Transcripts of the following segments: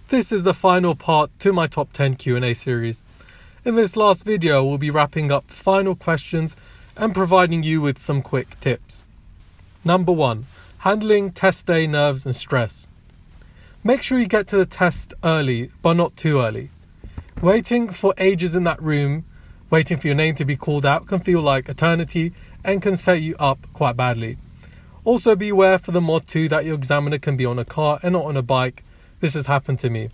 This is the final part to my top 10 Q&A series. In this last video, we'll be wrapping up final questions and providing you with some quick tips. Number 1. Handling test day nerves and stress. Make sure you get to the test early, but not too early. Waiting for ages in that room, waiting for your name to be called out can feel like eternity and can set you up quite badly. Also be aware for the mod 2 that your examiner can be on a car and not on a bike. This has happened to me.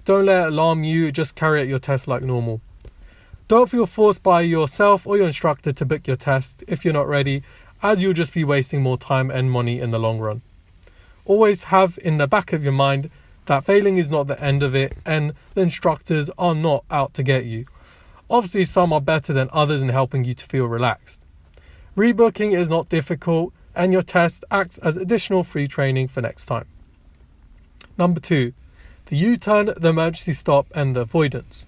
Don't let it alarm you, just carry out your test like normal. Don't feel forced by yourself or your instructor to book your test if you're not ready, as you'll just be wasting more time and money in the long run. Always have in the back of your mind that failing is not the end of it and the instructors are not out to get you. Obviously some are better than others in helping you to feel relaxed. Rebooking is not difficult and your test acts as additional free training for next time. Number 2. The U-turn, the emergency stop and the avoidance.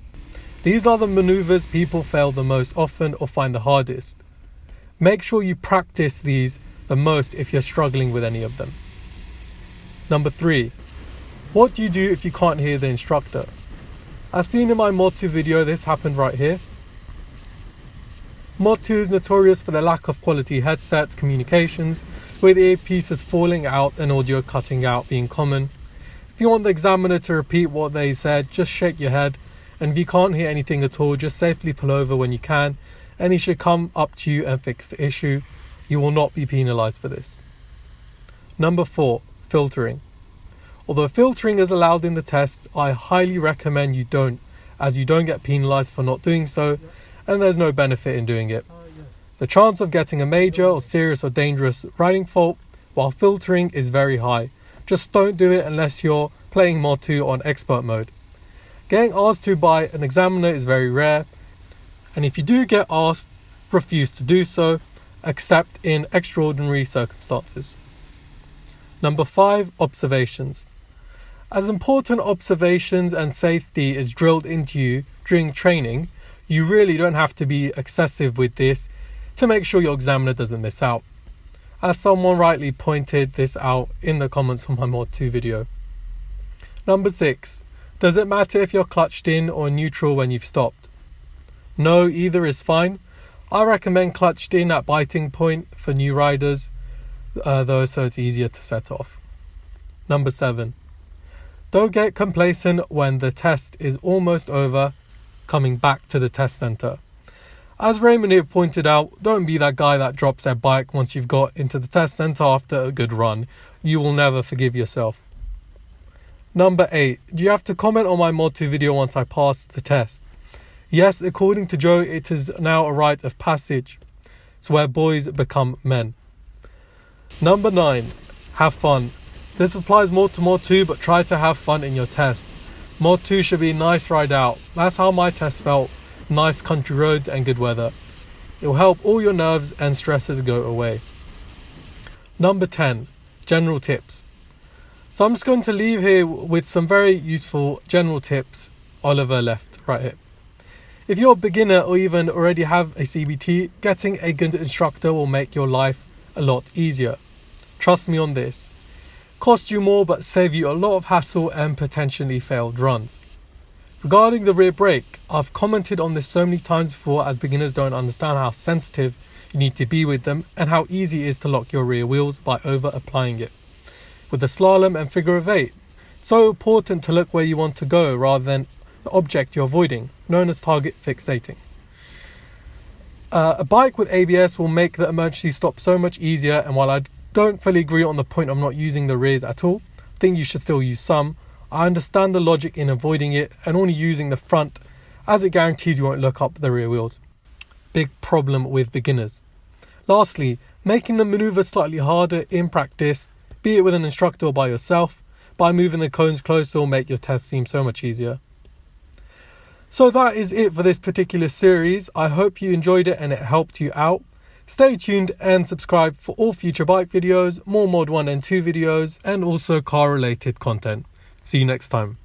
These are the maneuvers people fail the most often or find the hardest. Make sure you practice these the most if you're struggling with any of them. Number 3. What do you do if you can't hear the instructor? As seen in my Mod 2 video, this happened right here. Mod 2 is notorious for the lack of quality headsets, communications, with earpieces falling out and audio cutting out being common. If you want the examiner to repeat what they said, just shake your head, and if you can't hear anything at all, just safely pull over when you can, and he should come up to you and fix the issue. You will not be penalised for this. Number 4. Filtering. Although filtering is allowed in the test, I highly recommend you don't, as you don't get penalised for not doing so, and there's no benefit in doing it. The chance of getting a major or serious or dangerous riding fault while filtering is very high. Just don't do it unless you're playing Mod 2 on expert mode. Getting asked to by an examiner is very rare, and if you do get asked, refuse to do so, except in extraordinary circumstances. Number 5. Observations. As important observations and safety is drilled into you during training, you really don't have to be excessive with this to make sure your examiner doesn't miss out. As someone rightly pointed this out in the comments on my Mod 2 video. Number 6. Does it matter if you're clutched in or neutral when you've stopped? No, either is fine. I recommend clutched in at biting point for new riders, though, so it's easier to set off. Number 7. Don't get complacent when the test is almost over, coming back to the test centre. As Raymond here pointed out, don't be that guy that drops their bike once you've got into the test centre after a good run. You will never forgive yourself. Number 8. Do you have to comment on my Mod 2 video once I pass the test? Yes, according to Joe, it is now a rite of passage. It's where boys become men. Number 9. Have fun. This applies more to Mod 2, but try to have fun in your test. Mod 2 should be a nice ride out. That's how my test felt. Nice country roads and good weather. It will help all your nerves and stresses go away. Number 10. General tips. So I'm just going to leave here with some very useful general tips Oliver left right here. If you're a beginner or even already have a CBT, getting a good instructor will make your life a lot easier. Trust me on this. Cost you more but save you a lot of hassle and potentially failed runs. Regarding the rear brake, I've commented on this so many times before, as beginners don't understand how sensitive you need to be with them and how easy it is to lock your rear wheels by over applying it. With the slalom and figure of 8, it's so important to look where you want to go rather than the object you're avoiding, known as target fixating. A bike with ABS will make the emergency stop so much easier, and while I don't fully agree on the point of not using the rears at all, I think you should still use some. I understand the logic in avoiding it and only using the front, as it guarantees you won't look up the rear wheels. Big problem with beginners. Lastly, making the maneuver slightly harder in practice, be it with an instructor or by yourself, by moving the cones closer will make your test seem so much easier. So that is it for this particular series. I hope you enjoyed it and it helped you out. Stay tuned and subscribe for all future bike videos, more Mod 1 and 2 videos, and also car related content. See you next time.